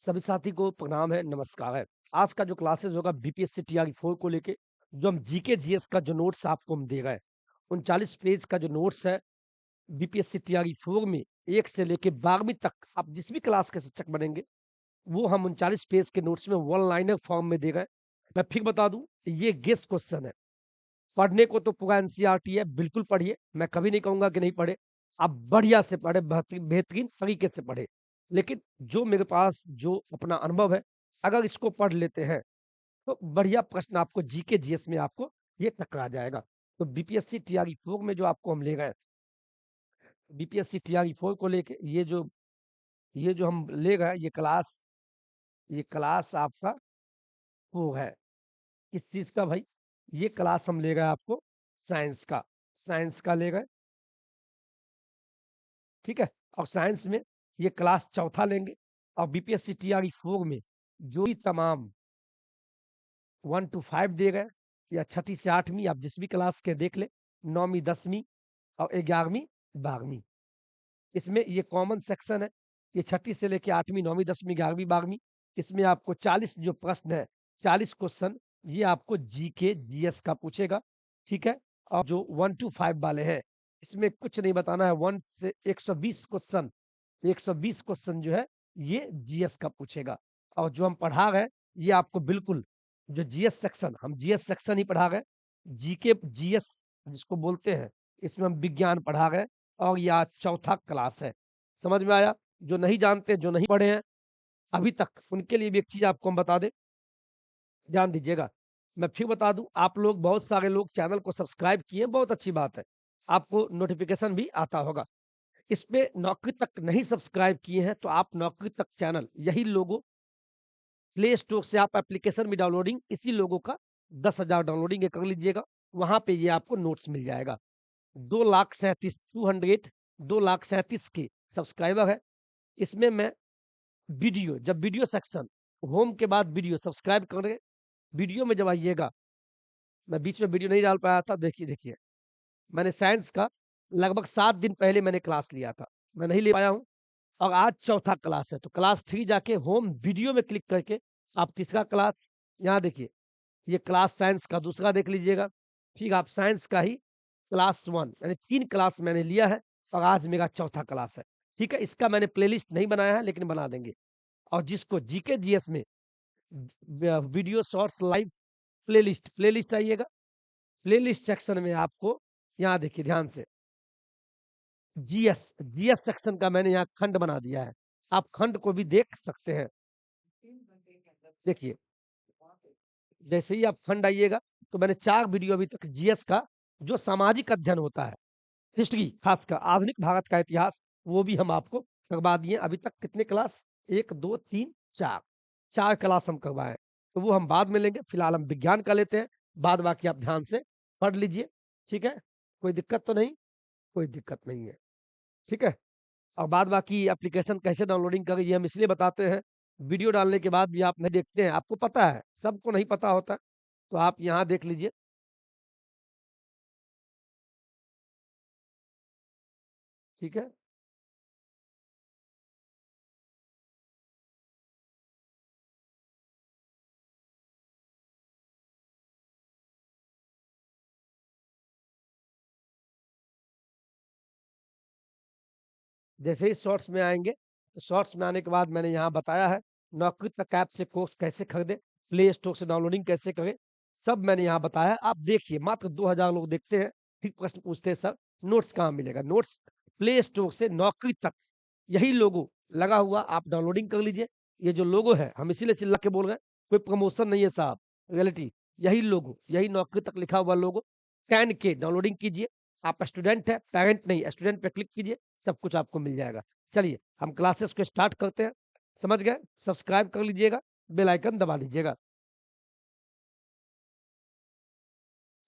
सभी साथी को प्रणाम है, नमस्कार है। आज का जो क्लासेस होगा बीपीएससी टीआरई 4 को लेके, जो हम जीके जीएस का जो नोट्स आपको हम दे रहे हैं, 39 पेज का जो नोट्स है बीपीएससी टीआरई 4 में 1 से लेके 12वीं तक आप जिस भी क्लास के शिक्षक बनेंगे, वो हम 39 पेज के नोट्स में वन लाइनर फॉर्म में दे रहे हैं। मैं फिर बता दूं, ये गेस क्वेश्चन है। पढ़ने को तो पूरा एनसीईआरटी है, बिल्कुल पढ़िए, मैं कभी नहीं कहूँगा कि नहीं पढ़े। आप बढ़िया से पढ़े, बेहतरीन बेहतरीन तरीके से पढ़े। लेकिन जो मेरे पास जो अपना अनुभव है, अगर इसको पढ़ लेते हैं, तो बढ़िया प्रश्न आपको जीके जीएस में आपको ये टकरा जाएगा। तो बीपीएससी टीआरई 4 में जो आपको हम ले गए, बीपीएससी टीआरई 4 को लेके ये जो हम ले गए, ये क्लास आपका वो है, किस चीज़ का भाई? ये क्लास हम ले गए आपको साइंस का, साइंस का ले गए। ठीक है? और साइंस में ये क्लास चौथा लेंगे और बीपीएससी टीआरई 4 में जो भी तमाम 1 टू 5 दिए गए या छठी से 8वीं आप जिस भी क्लास के देख लें, 9वीं 10वीं और 11वीं 12वीं, इसमें ये कॉमन सेक्शन है। ये छठी से लेके 8वीं 9वीं 10वीं 11वीं 12वीं, इसमें आपको 40 जो प्रश्न है, 40 क्वेश्चन ये आपको जीके जीएस का पूछेगा। ठीक है? और जो 1 टू 5 वाले हैं, इसमें कुछ नहीं बताना है। 1 से 120 क्वेश्चन, 120 क्वेश्चन जो है ये जीएस का पूछेगा। और जो हम पढ़ा रहे हैं, ये आपको बिल्कुल जो जीएस सेक्शन, हम जीएस सेक्शन ही पढ़ा रहे हैं। जीके जीएस जिसको बोलते हैं, इसमें हम विज्ञान पढ़ा रहे हैं और ये आज चौथा क्लास है। समझ में आया? जो नहीं जानते, जो नहीं पढ़े हैं अभी तक, उनके लिए भी एक चीज़ आपको हम बता दें, ध्यान दीजिएगा। मैं फिर बता दूं, आप लोग बहुत सारे लोग चैनल को सब्सक्राइब किए हैं, बहुत अच्छी बात है। आपको नोटिफिकेशन भी आता होगा। इस पे नौकरी तक नहीं सब्सक्राइब किए हैं, तो आप नौकरी तक चैनल, यही लोगो प्ले स्टोर से आप एप्लीकेशन भी डाउनलोडिंग इसी लोगों का 10,000 डाउनलोडिंग कर लीजिएगा। वहां पे ये आपको नोट्स मिल जाएगा। 2,37,200 के सब्सक्राइबर है। इसमें मैं वीडियो, जब वीडियो सेक्शन, होम के बाद वीडियो सब्सक्राइब करें, वीडियो में जब आइएगा, मैं बीच में वीडियो नहीं डाल पाया था, देखिए मैंने साइंस का लगभग 7 दिन पहले मैंने क्लास लिया था, मैं नहीं ले पाया हूँ। और आज चौथा क्लास है, तो क्लास 3 जाके होम वीडियो में क्लिक करके आप तीसरा क्लास, यहाँ देखिए, ये क्लास साइंस का दूसरा देख लीजिएगा। फिर आप साइंस का ही क्लास 1 यानी 3 क्लास मैंने लिया है और आज मेरा चौथा क्लास है। ठीक है? इसका मैंने प्लेलिस्ट नहीं बनाया है, लेकिन बना देंगे। और जिसको जीके जीएस में वीडियो शॉर्ट्स लाइव प्लेलिस्ट आइएगा। प्लेलिस्ट सेक्शन में आपको यहाँ देखिए ध्यान से, जीएस जीएस सेक्शन का मैंने यहाँ खंड बना दिया है। आप खंड को भी देख सकते हैं। देखिए, जैसे ही आप खंड आइएगा, तो मैंने 4 वीडियो अभी तक जीएस का, जो सामाजिक अध्ययन होता है, हिस्ट्री खासकर आधुनिक भारत का इतिहास, वो भी हम आपको करवा दिए। अभी तक कितने क्लास? 1 2 3 4, 4 क्लास हम करवाए हैं। तो वो हम बाद में लेंगे, फिलहाल हम विज्ञान का लेते हैं। बाद बाकी आप ध्यान से पढ़ लीजिए। ठीक है? कोई दिक्कत तो नहीं? कोई दिक्कत नहीं है। ठीक है? और बाद बाकी एप्लीकेशन कैसे डाउनलोडिंग करें, ये हम इसलिए बताते हैं, वीडियो डालने के बाद भी आप नहीं देखते हैं, आपको पता है, सबको नहीं पता होता है। तो आप यहाँ देख लीजिए। ठीक है? जैसे ही शॉर्ट्स में आएँगे, तो शॉर्ट्स में आने के बाद मैंने यहाँ बताया है, नौकरी तक ऐप से कोर्स कैसे खरीदें, प्ले स्टोर से डाउनलोडिंग कैसे करें, सब मैंने यहाँ बताया है। आप देखिए, मात्र 2000 लोग देखते हैं, फिर प्रश्न पूछते हैं, सर नोट्स कहाँ मिलेगा? नोट्स प्ले स्टोर से नौकरी तक, यही लोगो लगा हुआ, आप डाउनलोडिंग कर लीजिए। ये जो लोगो है, हम इसीलिए चिल्ला के बोल रहे हैं, कोई प्रमोशन नहीं है साहब, रियलिटी यही लोगो, यही नौकरी तक लिखा हुआ लोगो स्कैन के डाउनलोडिंग कीजिए। आप स्टूडेंट है, पेरेंट नहीं, स्टूडेंट पे क्लिक कीजिए, सब कुछ आपको मिल जाएगा। चलिए, हम क्लासेस को स्टार्ट करते हैं। समझ गए? सब्सक्राइब कर लीजिएगा, बेल आइकन दबा लीजिएगा।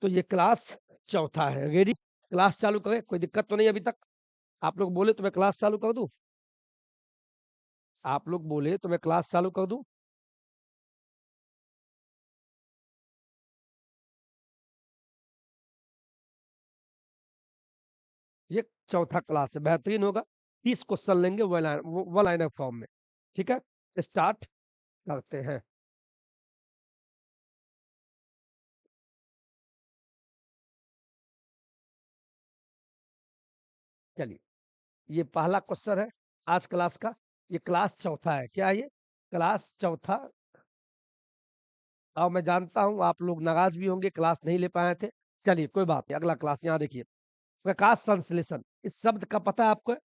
तो ये क्लास चौथा है। रेडी? क्लास चालू करें? कोई दिक्कत तो नहीं अभी तक? आप लोग बोले तो मैं क्लास चालू कर दूं? आप लोग बोले तो मैं क्लास चालू कर दूं? ये चौथा क्लास है, बेहतरीन होगा। 30 क्वेश्चन लेंगे वन लाइनर फॉर्म में। ठीक है? स्टार्ट करते हैं। चलिए, ये पहला क्वेश्चन है आज क्लास का। ये क्लास चौथा है। क्या ये? क्लास चौथा। और मैं जानता हूँ आप लोग नाराज भी होंगे, क्लास नहीं ले पाए थे। चलिए कोई बात नहीं, अगला क्लास यहाँ देखिए। प्रकाश संश्लेषण, इस शब्द का पता है आपको?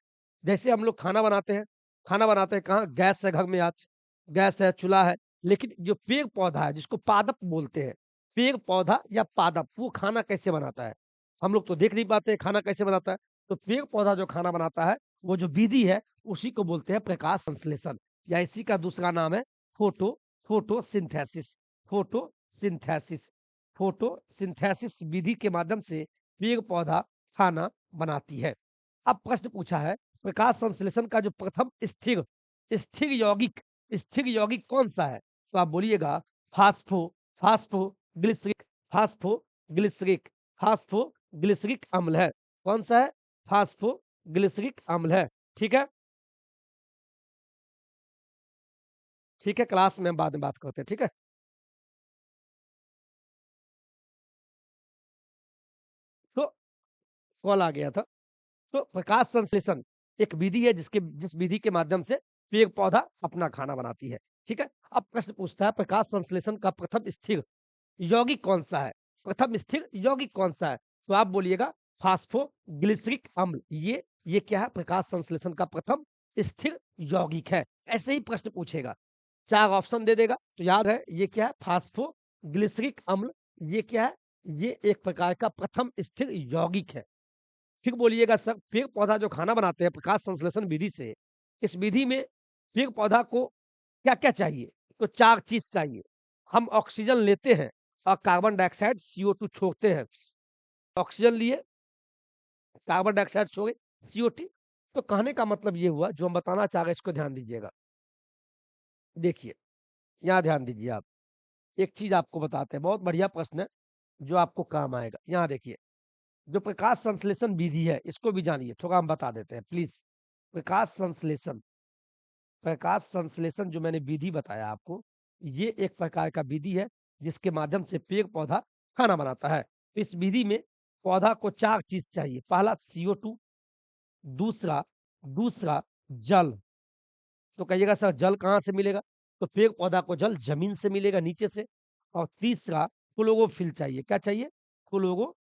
जैसे हम लोग खाना बनाते हैं, खाना बनाते हैं कहाँ? गैस है, घर में आज गैस है, चूल्हा है। लेकिन जो पेड़ पौधा है, जिसको पादप बोलते हैं, पेड़ पौधा या पादप, वो खाना कैसे बनाता है? हम लोग तो देख नहीं पाते खाना कैसे बनाता है। तो पेड़ पौधा जो खाना बनाता है, वो जो विधि है, उसी को बोलते हैं प्रकाश संश्लेषण, या इसी का दूसरा नाम है फोटो फोटोसिंथेसिस। फोटोसिंथेसिस फोटोसिंथेसिस विधि के माध्यम से पेड़ पौधा खाना बनाती है। अब प्रश्न पूछा है, प्रकाश संश्लेषण का जो प्रथम स्थिर स्थिर यौगिक स्थिर यौगिक कौन सा है? तो आप बोलिएगा फास्फो फास्फोग्लिसरिक फास्फोग्लिसरिक फास्फोग्लिसरिक अम्ल है। कौन सा है? फास्फोग्लिसरिक अम्ल है। ठीक है, ठीक है, क्लास में हम बाद में बात करते हैं। ठीक है, तो कॉल आ गया था। तो प्रकाश संश्लेषण एक विधि है जिस विधि के माध्यम से पेड़ पौधा अपना खाना बनाती है। ठीक है, अब प्रश्न पूछता है प्रकाश संश्लेषण का प्रथम स्थिर यौगिक कौन सा है? प्रथम स्थिर यौगिक कौन सा है? तो आप बोलिएगा फास्फोग्लिसरिक अम्ल। ये क्या है? प्रकाश संश्लेषण का प्रथम स्थिर यौगिक है। ऐसे ही प्रश्न पूछेगा, चार ऑप्शन दे देगा तो याद है ये क्या है? फास्फोग्लिसरिक अम्ल। ये क्या है? ये एक प्रकार का प्रथम स्थिर यौगिक है। फिर बोलिएगा सर, पेड़ पौधा जो खाना बनाते हैं प्रकाश संश्लेषण विधि से, इस विधि में पेड़ पौधा को क्या क्या चाहिए? तो चार चीज चाहिए। हम ऑक्सीजन लेते हैं और कार्बन डाइऑक्साइड CO2 छोड़ते हैं। ऑक्सीजन लिए, कार्बन डाइऑक्साइड छोड़े, CO2। तो कहने का मतलब ये हुआ, जो हम बताना चाह रहे हैं इसको ध्यान दीजिएगा। देखिए, यहाँ ध्यान दीजिए आप, एक चीज आपको बताते हैं, बहुत बढ़िया प्रश्न है जो आपको काम आएगा। यहाँ देखिए, जो प्रकाश संश्लेषण विधि है इसको भी जानिए, थोड़ा हम बता देते हैं प्लीज। प्रकाश संश्लेषण प्रकाश संश्लेषण जो मैंने विधि बताया आपको, ये एक प्रकार का विधि है जिसके माध्यम से पेड़ पौधा खाना बनाता है। तो इस विधि में पौधा को चार चीज चाहिए। पहला CO2, दूसरा दूसरा जल। तो कहिएगा सर जल कहाँ से मिलेगा? तो पेड़ पौधा को जल जमीन से मिलेगा, नीचे से। और तीसरा क्लोरोफिल चाहिए। क्या चाहिए? Chloro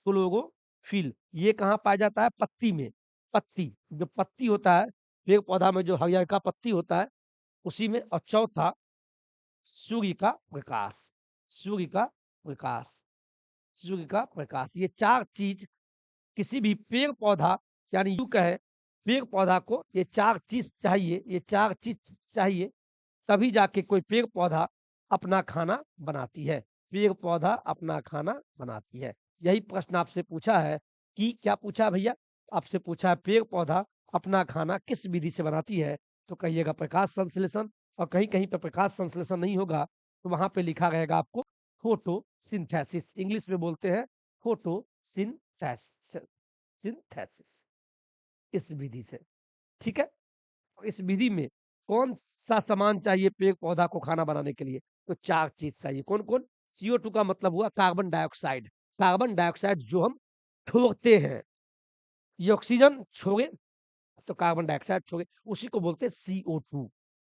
chlorophyll. ये कहाँ पाया जाता है? पत्ती में। पत्ती, जो पत्ती होता है पेड़ पौधा में, जो हरियर का पत्ती होता है उसी में। और चौथा सूर्य का प्रकाश। सूर्य का प्रकाश सूर्य का प्रकाश। ये चार चीज किसी भी पेड़ पौधा, यानी यूं कहे पेड़ पौधा को ये चार चीज चाहिए, ये चार चीज चाहिए, तभी जाके कोई पेड़ पौधा अपना खाना बनाती है। पेड़ पौधा अपना खाना बनाती है। यही प्रश्न आपसे पूछा है कि क्या पूछा है भैया? आपसे पूछा है पेड़ पौधा अपना खाना किस विधि से बनाती है? तो कहिएगा प्रकाश संश्लेषण। और कहीं कहीं पर प्रकाश संश्लेषण नहीं होगा तो वहां पे लिखा रहेगा आपको फोटोसिंथेसिस। इंग्लिश में बोलते हैं फोटोसिंथेसिस। सिंथेसिस, इस विधि से। ठीक है, इस विधि में कौन सा सामान चाहिए पेड़ पौधा को खाना बनाने के लिए? तो चार चीज चाहिए। कौन कौन? CO2 का मतलब हुआ कार्बन डाइऑक्साइड। कार्बन डाइऑक्साइड जो हम छोड़ते हैं, ये ऑक्सीजन छोड़े तो कार्बन डाइऑक्साइड छोड़े, उसी को बोलते हैं CO2।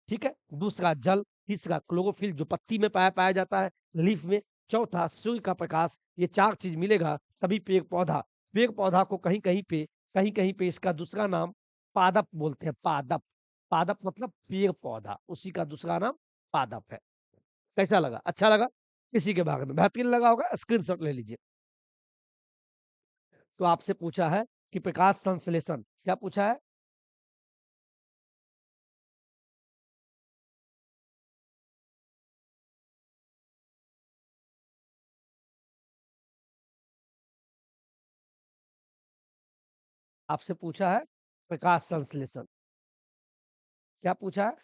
ठीक है, दूसरा जल, तीसरा क्लोरोफिल जो पत्ती में पाया पाया जाता है, लीफ में, चौथा सूर्य का प्रकाश। ये चार चीज मिलेगा तभी पेड़ पौधा को कहीं कहीं पे इसका दूसरा नाम पादप बोलते हैं। पादप, पादप मतलब पेड़ पौधा, उसी का दूसरा नाम पादप है। कैसा लगा? अच्छा लगा? इसी के बारे में बेहतरीन लगा होगा, स्क्रीनशॉट ले लीजिए। तो आपसे पूछा है कि प्रकाश संश्लेषण, क्या पूछा है? आपसे पूछा है प्रकाश संश्लेषण, क्या पूछा है?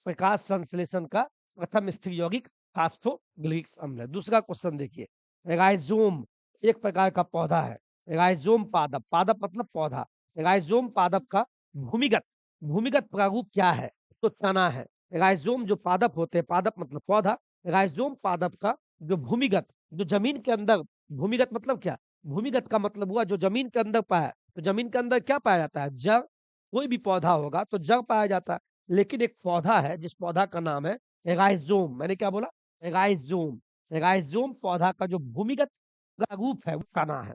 प्रकाश संश्लेषण का प्रथम स्थिर यौगिक फास्फोग्लिसरिक अम्ल है। दूसरा क्वेश्चन देखिए, राइजोम एक प्रकार का पौधा है। राइजोम पादप, पादप मतलब पौधा। राइजोम पादप का भूमिगत भूमिगत प्रारूप क्या है? तो तना है। राइज़ोम जो पादप होते हैं, पादप मतलब पौधा, राइज़ोम पादप का जो भूमिगत, जो ज़मीन के अंदर, भूमिगत मतलब क्या? भूमिगत का मतलब हुआ जो ज़मीन के अंदर पाया, तो ज़मीन के अंदर क्या पाया जाता है? जड़। कोई भी पौधा होगा तो जड़ पाया जाता है। लेकिन एक पौधा है जिस पौधा का नाम है राइज़ोम, मैंने क्या बोला? राइज़ोम। राइज़ोम पौधा का जो भूमिगत का रूप है वो तना है।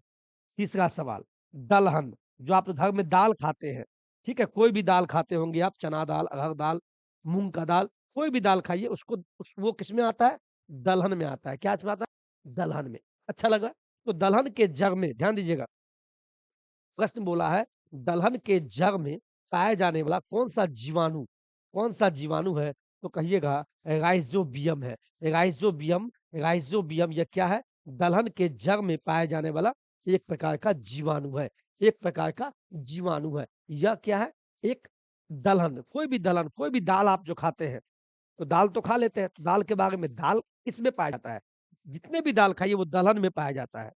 तीसरा सवाल, दलहन, जो आप घर में दाल खाते हैं, ठीक है? कोई भी दाल खाते होंगे आप, चना दाल, अरहर दाल, मूँग का दाल, कोई भी दाल खाइए उसको वो किसमें आता है? दलहन में आता है। क्या में आता है? दलहन में। अच्छा लगा? तो दलहन के जड़ में ध्यान दीजिएगा, प्रश्न बोला है दलहन के जड़ में पाया जाने वाला कौन-सा जीवाणु है? तो कहिएगा राइज़ोबियम है। राइज़ोबियम ये क्या है? दलहन के जड़ में पाया जाने वाला एक प्रकार का जीवाणु है। एक प्रकार का जीवाणु है। यह क्या है? एक दलहन, कोई भी दाल आप जो खाते हैं, तो दाल तो खा लेते हैं, तो दाल के बारे में, दाल किसमें पाया जाता है? जितने भी दाल खाइए वो दलहन में पाया जाता है।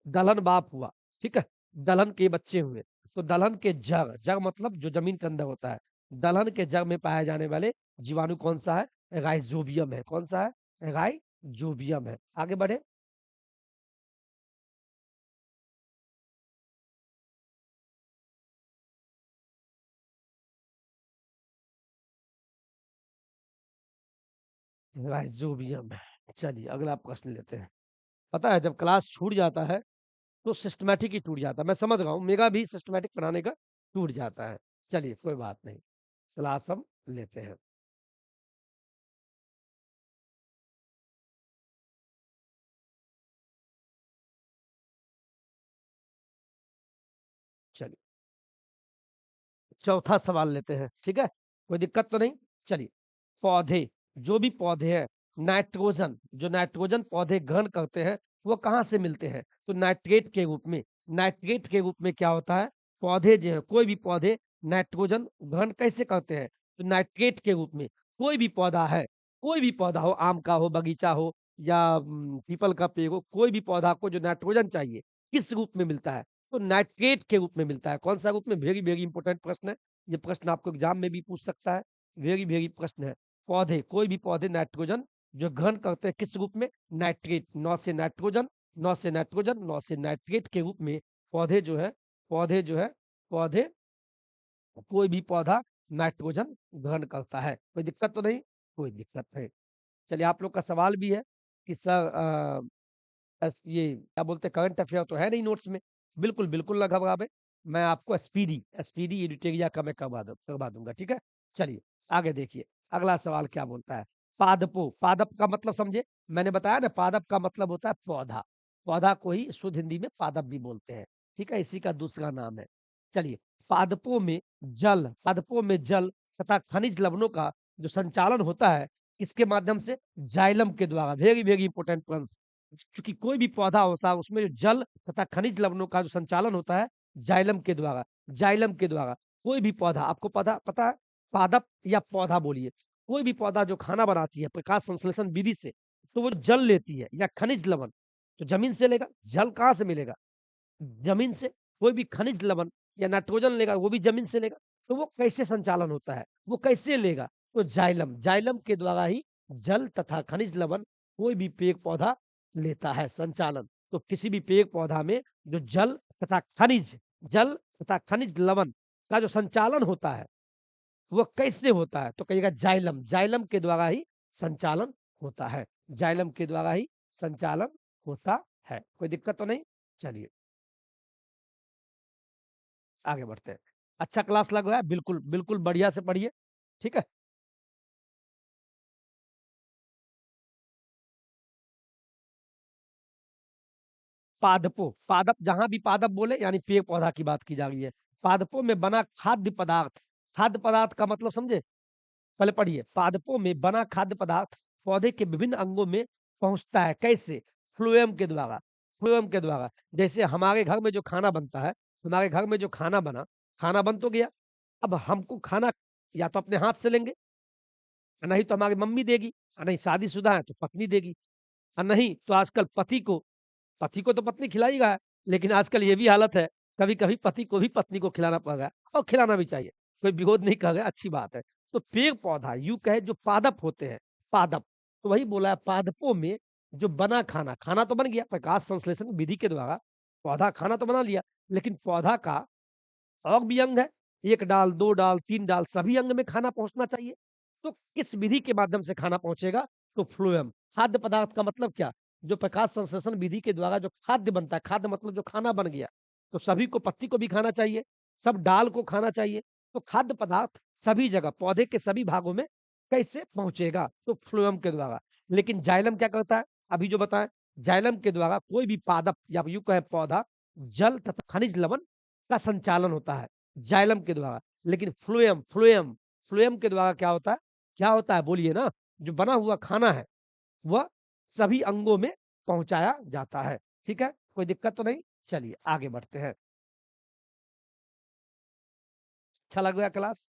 दलहन बाप हुआ, ठीक है? दलहन के बच्चे हुए। तो दलहन के जड़, जड़ मतलब जो ज़मीन के अंदर होता है। दलहन के जड़ में पाए जाने वाले जीवाणु कौन-सा है? राइज़ोबियम है। कौन-सा है? राइज़ोबियम है। आगे बढ़े। राइज़ोबियम है। चलिए अगला प्रश्न लेते हैं। पता है जब क्लास छूट जाता है, तो सिस्टमैटिक ही टूट जाता है। मैं समझ रहा हूँ, मेरा भी सिस्टमैटिक पढ़ाने का टूट जाता है। चलिए कोई बात नहीं, क्लास हम लेते हैं। चलिए। चौथा सवाल लेते हैं, ठीक है? कोई दिक्कत तो नहीं? चलिए, पौधे, जो भी पौधे हैं, नाइट्रोजन, जो नाइट्रोजन पौधे ग्रहण करते हैं, वो कहाँ से मिलते हैं? तो नाइट्रेट के रूप में। नाइट्रेट के रूप में क्या होता है? पौधे जो हैं, कोई भी पौधे नाइट्रोजन ग्रहण कैसे करते हैं? तो नाइट्रेट के रूप में। कोई भी पौधा हो, आम का हो, बगीचा हो या पीपल का पेड़ हो, कोई भी पौधा को जो नाइट्रोजन चाहिए, किस रूप में मिलता है? तो नाइट्रेट के रूप में मिलता है। कौन-सा रूप में? वेरी, वेरी इंपोर्टेंट प्रश्न है। ये प्रश्न आपको एग्ज़ाम में भी पूछ सकता है। वेरी, वेरी प्रश्न है। पौधे, कोई भी पौधे नाइट्रोजन जो ग्रहण करते हैं किस रूप में? नाइट्रेट, नौ से नाइट्रोजन, नौ से नाइट्रेट के रूप में पौधे जो है पौधे जो है पौधे कोई भी पौधा नाइट्रोजन ग्रहण करता है। कोई दिक्कत तो नहीं? कोई दिक्कत नहीं। चलिए आप लोग का सवाल भी है कि सर ये क्या बोलते हैं करंट अफेयर तो है नहीं नोट्स में। बिल्कुल, बिल्कुल ना घबरावें। मैं आपको स्पीडी एडिटोरिया का मैं करवा दूँगा, ठीक है? चलिए, आगे देखिए, अगला सवाल क्या बोलता है? पादपों, पादप का मतलब समझे? मैंने बताया ना पादप का मतलब होता है पौधा। पौधा को ही शुद्ध हिंदी में पादप भी बोलते हैं, ठीक है? इसी का दूसरा नाम है। चलिए, पादपों में जल तथा खनिज लवणों का जो संचालन होता है, किसके माध्यम से? जाइलम के द्वारा। Very, very important points. चूँकि कोई भी पौधा होता है उसमें जो जल तथा खनिज लवणों का जो संचालन होता है जाइलम के द्वारा। कोई भी पौधा आपको पता पता है पादप या पौधा बोलिए, कोई भी पौधा जो खाना बनाती है प्रकाश संश्लेषण विधि से, तो वो जल लेती है या खनिज लवण, तो ज़मीन से लेगा, जल कहाँ से मिलेगा? ज़मीन से। कोई भी खनिज लवण या नाइट्रोजन लेगा वो भी ज़मीन से लेगा। तो वो कैसे संचालन होता है? वो कैसे लेगा? तो जाइलम के द्वारा ही जल तथा खनिज लवण कोई भी पेड़-पौधा लेता है संचालन। तो किसी भी पेड़-पौधा में जो जल तथा खनिज लवण का जो संचालन होता है, वो कैसे होता है? तो कहिएगा जाइलम के द्वारा ही संचालन होता है। जाइलम के द्वारा ही संचालन होता है। कोई दिक्कत तो नहीं? चलिए। आगे बढ़ते हैं। अच्छा क्लास लग रहा है? बिल्कुल, बिल्कुल बढ़िया से पढ़िए, ठीक है? पादप जहाँ भी पादप बोले यानी पेड़-पौधा की बात की जा रही है। पादपों में बना खाद्य पदार्थ का मतलब समझे? पहले पढ़िए, पादपों में बना खाद्य पदार्थ पौधे के विभिन्न अंगों में पहुँचता है, कैसे? फ्लोएम के द्वारा। जैसे हमारे घर में जो खाना बनता है, हमारे घर में जो खाना बना, खाना बन तो गया, अब हमको खाना या तो अपने हाथ से लेंगे नहीं तो हमारी मम्मी देगी, नहीं शादीशुदा है तो पत्नी देगी, नहीं तो आजकल पति को तो पत्नी खिलाएगा, लेकिन आजकल ये भी हालत है, कभी-कभी पति को भी पत्नी को खिलाना पड़ रहा है और खिलाना भी चाहिए। कोई विरोध नहीं कर रहा है, अच्छी बात है। तो पेड़ पौधा यूं कहे जो पादप होते हैं, पादप, तो वही बोला है पादपों में जो बना खाना, खाना तो बन गया प्रकाश संश्लेषण विधि के द्वारा, पौधा खाना तो बना लिया, लेकिन पौधा का और भी अंग है, 1 डाल, 2 डाल, 3 डाल, सभी अंग में खाना पहुँचना चाहिए। तो किस विधि के माध्यम से खाना पहुँचेगा? तो फ्लोएम, खाद्य पदार्थ का मतलब क्या? जो प्रकाश संश्लेषण विधि के द्वारा जो खाद्य बनता है, खाद्य मतलब जो खाना बन गया, तो सभी को पत्ती को भी खाना चाहिए, सब डाल को खाना चाहिए, तो खाद्य पदार्थ सभी जगह, पौधे के सभी भागों में कैसे पहुँचेगा? तो फ्लोएम के द्वारा। लेकिन जाइलम क्या करता है? अभी जो बताएँ, जाइलम के द्वारा कोई भी पादप या यूँ कहें पौधा, जल तथा खनिज लवण का संचालन होता है, जाइलम के द्वारा। लेकिन फ्लोएम फ्लोएम फ्लोएम के द्वारा क्या होता है? क्या होता है बोलिए ना? जो बना हुआ खाना है, वह सभी अंगों में पहुँचाया जाता है। ठीक है? कोई दिक्कत तो नहीं? चलिए आगे बढ़ते हैं। अच्छा लग गया क्लास?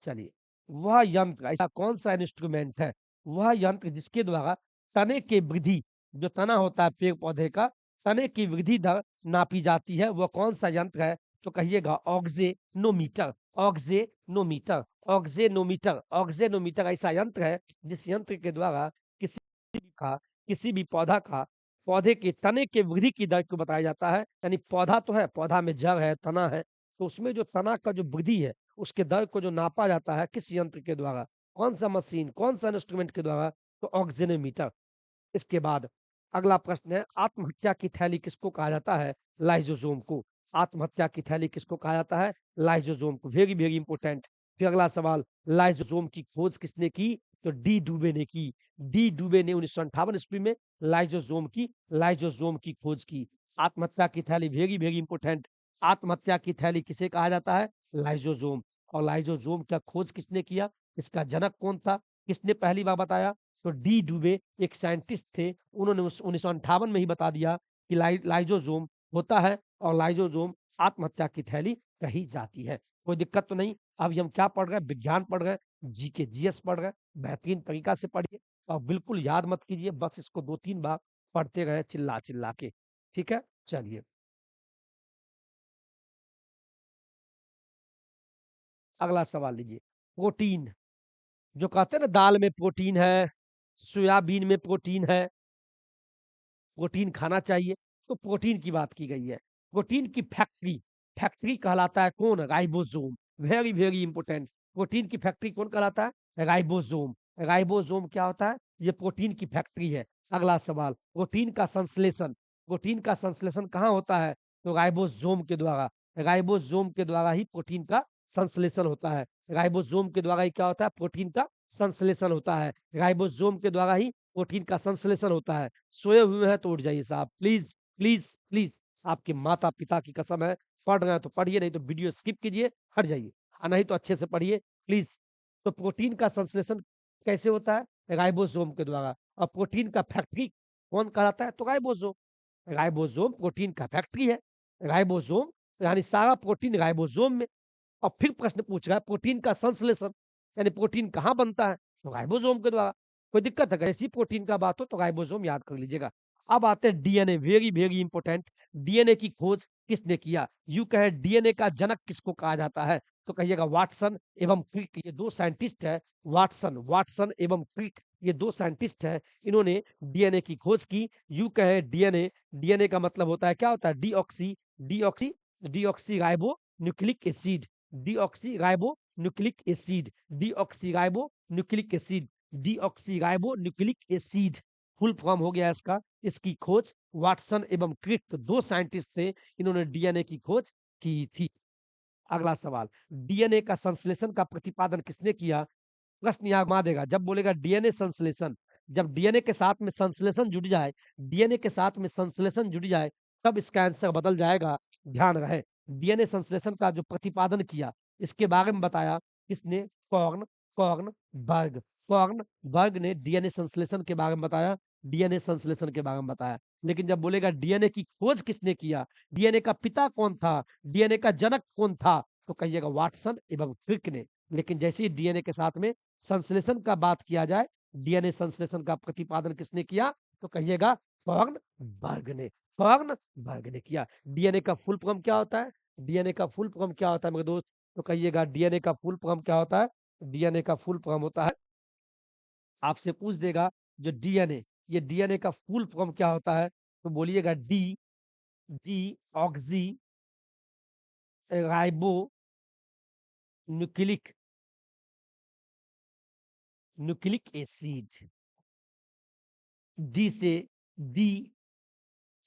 चलिए, वह यंत्र ऐसा कौन-सा इंस्ट्रूमेंट है? वह यंत्र जिसके द्वारा तने की वृद्धि, जो तना होता है पेड़-पौधे का, तने की वृद्धि दर नापी जाती है, वह कौन-सा यंत्र है? तो कहिएगा ऑक्सेनोमीटर, ऑक्सेनोमीटर, ऑक्सेनोमीटर, ऑक्सेनोमीटर ऐसा यंत्र है, जिस यंत्र के द्वारा किसी का किसी भी पौधा का पौधे के तने के वृद्धि की दर को बताया जाता है। यानी पौधा तो है, पौधा में जड़ है, तना है, तो उसमें जो तना का जो वृद्धि है, उसके दर को जो नापा जाता है किस यंत्र के द्वारा, कौन-सा मशीन, कौन-सा इंस्ट्रूमेंट के द्वारा? तो ऑक्सेनोमीटर। इसके बाद अगला प्रश्न है, आत्महत्या की थैली किसको कहा जाता है? लाइसोसोम को। आत्महत्या की थैली किसको कहा जाता है? लाइसोसोम को। Very very important. फिर अगला सवाल, लाइसोसोम की खोज किसने की? तो डी डुबे ने की। डी डुबे ने 1958 ईस्वी में लाइसोसोम की खोज की। आत्महत्या की थैली वेरी वेरी इंपॉर्टेंट। आत्महत्या की थैली किसे कहा जाता है? लाइसोसोम। और लाइसोसोम का खोज किसने किया? इसका जनक कौन था? किसने पहली बार बताया? तो डी डुबे एक साइंटिस्ट थे, उन्होंने 1958 में ही बता दिया कि लाइसोसोम होता है और लाइसोसोम आत्महत्या की थैली कही जाती है। कोई दिक्कत तो नहीं? अभी हम क्या पढ़ रहे हैं? विज्ञान पढ़ रहे हैं, जीके जीएस पढ़ रहे हैं, बेहतरीन तरीका से पढ़िए और बिल्कुल याद मत कीजिए, बस इसको 2-3 बार पढ़ते रहें चिल्ला-चिल्ला के। ठीक है? चलिए, अगला सवाल लीजिए। प्रोटीन, जो कहते हैं ना दाल में प्रोटीन है, सोयाबीन में प्रोटीन है, प्रोटीन खाना चाहिए, तो प्रोटीन की बात की गई है। प्रोटीन की फैक्ट्री, फैक्ट्री कहलाता है कौन? Ribosome. Very, very important. Protein की फैक्ट्री कौन कहलाता है? राइबोसोम। राइबोसोम क्या होता है? ये प्रोटीन की फैक्ट्री है। अगला सवाल, प्रोटीन का संश्लेषण, प्रोटीन का संश्लेषण कहाँ होता है? तो राइबोसोम के द्वारा। राइबोसोम के द्वारा ही प्रोटीन का संश्लेषण होता है। राइबोसोम के द्वारा ही क्या होता है? प्रोटीन का संश्लेषण होता है। राइबोसोम के द्वारा ही प्रोटीन का संश्लेषण होता है। सोए हुए हैं तो उठ जाइए साहब, प्लीज प्लीज प्लीज, आपके माता पिता की कसम है, पढ़ रहे हैं तो पढ़िए, नहीं तो वीडियो स्किप कीजिए, हट जाइए, नहीं तो अच्छे से पढ़िए प्लीज। तो प्रोटीन का संश्लेषण कैसे होता है? राइबोसोम के द्वारा। और प्रोटीन का फैक्ट्री कौन कहलाता है? तो राइबोसोम। राइबोसोम प्रोटीन का फैक्ट्री है। राइबोसोम यानी सारा प्रोटीन राइबोसोम में। और फिर प्रश्न पूछ रहा है प्रोटीन का संश्लेषण, यानी प्रोटीन कहाँ बनता है? तो राइबोसोम के द्वारा। कोई दिक्कत है? ऐसी प्रोटीन का बात हो तो राइबोसोम याद कर लीजिएगा। अब आते हैं DNA, very very important. DNA की खोज किसने किया? यूं कहे डीएनए का जनक किसको कहा जाता है? तो कहिएगा वाटसन एवं क्रिक, ये दो साइंटिस्ट है। वाटसन वाटसन एवं क्रिक, ये दो साइंटिस्ट है, इन्होंने डीएनए की खोज की। यूं कहे डीएनए, डीएनए का मतलब होता है, क्या होता है? Deoxy deoxy deoxy ribo nucleic acid, deoxyribo nucleic acid, deoxyribo nucleic acid, deoxyribo nucleic acid full form हो गया इसका। इसकी खोज वाटसन एवं क्रिक, तो दो साइंटिस्ट थे, इन्होंने डीएनए की खोज की थी। अगला सवाल, डीएनए का संश्लेषण का प्रतिपादन किसने किया? प्रश्न यहाँ घुमा देगा जब बोलेगा डीएनए संश्लेषण। जब डीएनए के साथ में संश्लेषण जुड़ जाए, डीएनए के साथ में संश्लेषण जुड़ जाए, तब इसका आंसर बदल जाएगा। ध्यान रहे, डीएनए संश्लेषण का जो प्रतिपादन किया, इसके बारे में बताया किसने? कॉर्न कॉर्न बर्ग। कॉर्न बर्ग ने डीएनए संश्लेषण के बारे में बताया, डीएनए संश्लेषण के बारे में बताया। लेकिन जब बोलेगा डीएनए की खोज किसने किया, डीएनए का पिता कौन था, डीएनए का जनक कौन था, तो कहिएगा वाटसन एवं क्रिक ने। लेकिन जैसे ही डीएनए के साथ में संश्लेषण का बात किया जाए, डीएनए संश्लेषण का प्रतिपादन किसने किया, तो कहिएगा थॉर्नबर्ग ने। थॉर्नबर्ग ने किया। डीएनए का फुल फॉर्म क्या होता है? डीएनए का फुल फॉर्म क्या होता है मेरे दोस्त? तो कहिएगा डीएनए का फुल फॉर्म क्या होता है? डीएनए का फुल फॉर्म होता है, आपसे पूछ देगा जो डीएनए, ये डीएनए का फुल फॉर्म क्या होता है, तो बोलिएगा D, deoxyribonucleic, nucleic acid. D से D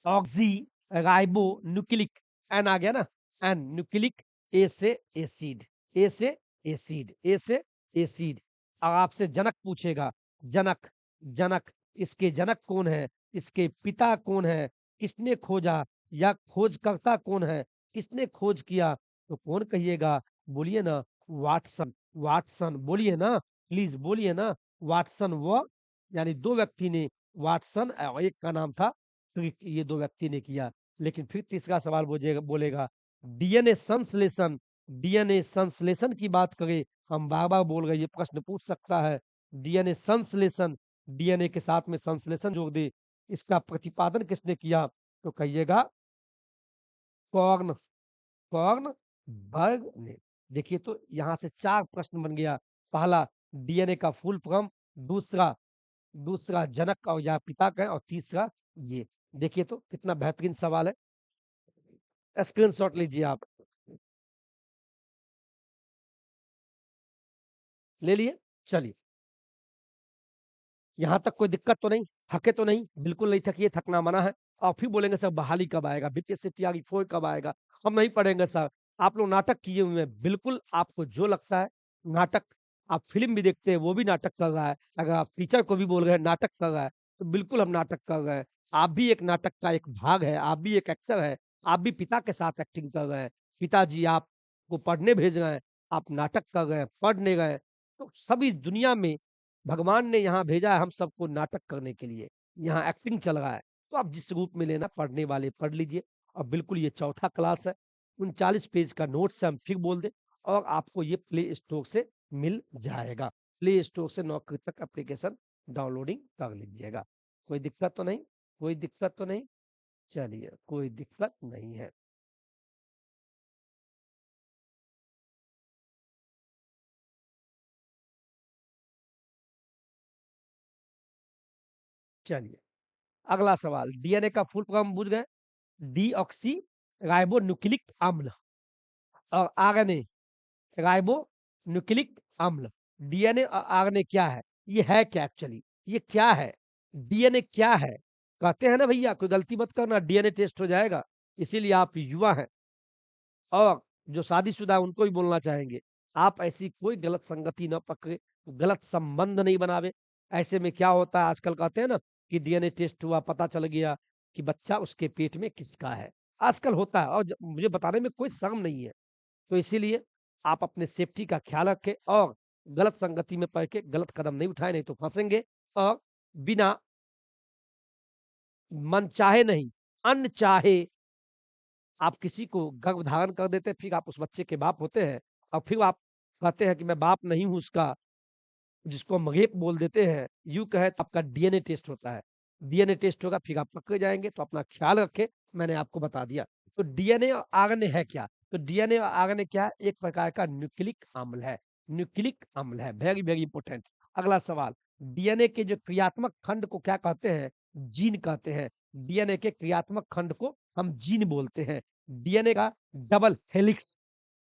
oxy ribo nucleic, N आ गया ना, एन न्यूक्लिक, ए से एसिड, ए से एसिड, ए से एसिड। अब आपसे जनक पूछेगा, जनक, जनक, इसके जनक कौन है, इसके पिता कौन है, किसने खोजा, या खोजकर्ता कौन है, किसने खोज किया, तो कौन कहिएगा, बोलिए ना, वाटसन, वाटसन बोलिए ना, प्लीज बोलिए ना, वाटसन। वो यानी दो व्यक्ति ने, वाटसन और एक का नाम था, तो ये दो व्यक्ति ने किया। लेकिन फिर तीसरा सवाल बोलेगा, बोलेगा डीएनए संश्लेषण, डीएनए संश्लेषण की बात करें, हम बार बार बोल रहे, ये प्रश्न पूछ सकता है, डीएनए संश्लेषण, डीएनए के साथ में संश्लेषण जोड़ दे, इसका प्रतिपादन किसने किया, तो कहिएगा कॉर्न, कॉर्न बर्ग ने। देखिए तो यहां से चार प्रश्न बन गया, पहला डीएनए का फुल फॉर्म, दूसरा, दूसरा जनक और या पिता का है, और तीसरा ये। देखिए तो कितना बेहतरीन सवाल है, स्क्रीनशॉट लीजिए आप, ले लिए, चलिए। यहाँ तक कोई दिक्कत तो नहीं, थके तो नहीं, बिल्कुल नहीं थकिए, थकना मना है। और फिर बोलेंगे सर बहाली कब आएगा, बीपीएससी तैयारी 4 कब आएगा, हम नहीं पढ़ेंगे सर। आप लोग नाटक किए हुए हैं, बिल्कुल आपको जो लगता है नाटक, आप फिल्म भी देखते हैं वो भी नाटक कर रहा है, अगर आप टीचर को भी बोल रहे हैं नाटक कर रहा है, तो बिल्कुल हम नाटक कर रहे हैं। आप भी एक नाटक का एक भाग है, आप भी एक एक्टर है, आप भी पिता के साथ एक्टिंग कर रहे हैं, पिताजी आपको पढ़ने भेज रहे हैं, आप नाटक कर रहे हैं, पढ़ नहीं रहे हैं। तो सभी दुनिया में भगवान ने यहाँ भेजा है हम सबको नाटक करने के लिए, यहाँ एक्टिंग चल रहा है, तो आप जिस रूप में लेना पढ़ने वाले पढ़ लीजिए। और बिल्कुल ये चौथा क्लास है, 39 पेज का नोट्स है, हम फिर बोल दें, और आपको ये प्ले स्टोर से मिल जाएगा, प्ले स्टोर से नौकरी तक एप्लीकेशन डाउनलोडिंग कर लीजिएगा। कोई दिक्कत तो नहीं, कोई दिक्कत तो नहीं, चलिए कोई दिक्कत नहीं है। चलिए अगला सवाल, डीएनए का फुल फॉर्म बुझ गए, डीऑक्सी राइबो न्यूक्लिक अम्ल, और आरएनए राइबो न्यूक्लिक अम्ल। डीएनए और आरएनए क्या है, ये है क्या एक्चुअली, ये क्या है, डीएनए क्या है, कहते हैं ना भैया कोई गलती मत करना, डीएनए टेस्ट हो जाएगा। इसीलिए आप युवा हैं, और जो शादीशुदा है उनको भी बोलना चाहेंगे, आप ऐसी कोई गलत संगति न पकड़े, गलत संबंध नहीं बनावे। ऐसे में क्या होता है, आजकल कहते हैं ना कि डीएनए टेस्ट हुआ, पता चल गया कि बच्चा उसके पेट में किसका है, आजकल होता है, और मुझे बताने में कोई शर्म नहीं है। तो इसीलिए आप अपने सेफ्टी का ख्याल रखें, और गलत संगति में पड़ के गलत कदम नहीं उठाएं, नहीं तो फंसेंगे। और बिना मन चाहे नहीं, अन चाहे आप किसी को गर्भ धारण कर देते हैं, फिर आप उस बच्चे के बाप होते हैं, और फिर आप कहते हैं कि मैं बाप नहीं हूं उसका, जिसको हम रेप बोल देते हैं, यूँ कहे तो आपका डीएनए टेस्ट होता है। डीएनए टेस्ट होगा, फिर आप पकड़े जाएँगे, तो अपना ख्याल रखें, मैंने आपको बता दिया। तो डीएनए और आरएनए है क्या? तो डीएनए और आरएनए क्या है? एक प्रकार का न्यूक्लिक अम्ल है, न्यूक्लिक अम्ल है, वेरी, वेरी इंपोर्टेंट। अगला सवाल, डीएनए के जो क्रियात्मक खंड को क्या कहते हैं? जीन कहते हैं। डीएनए के क्रियात्मक खंड को हम जीन बोलते हैं। डीएनए का डबल हेलिक्स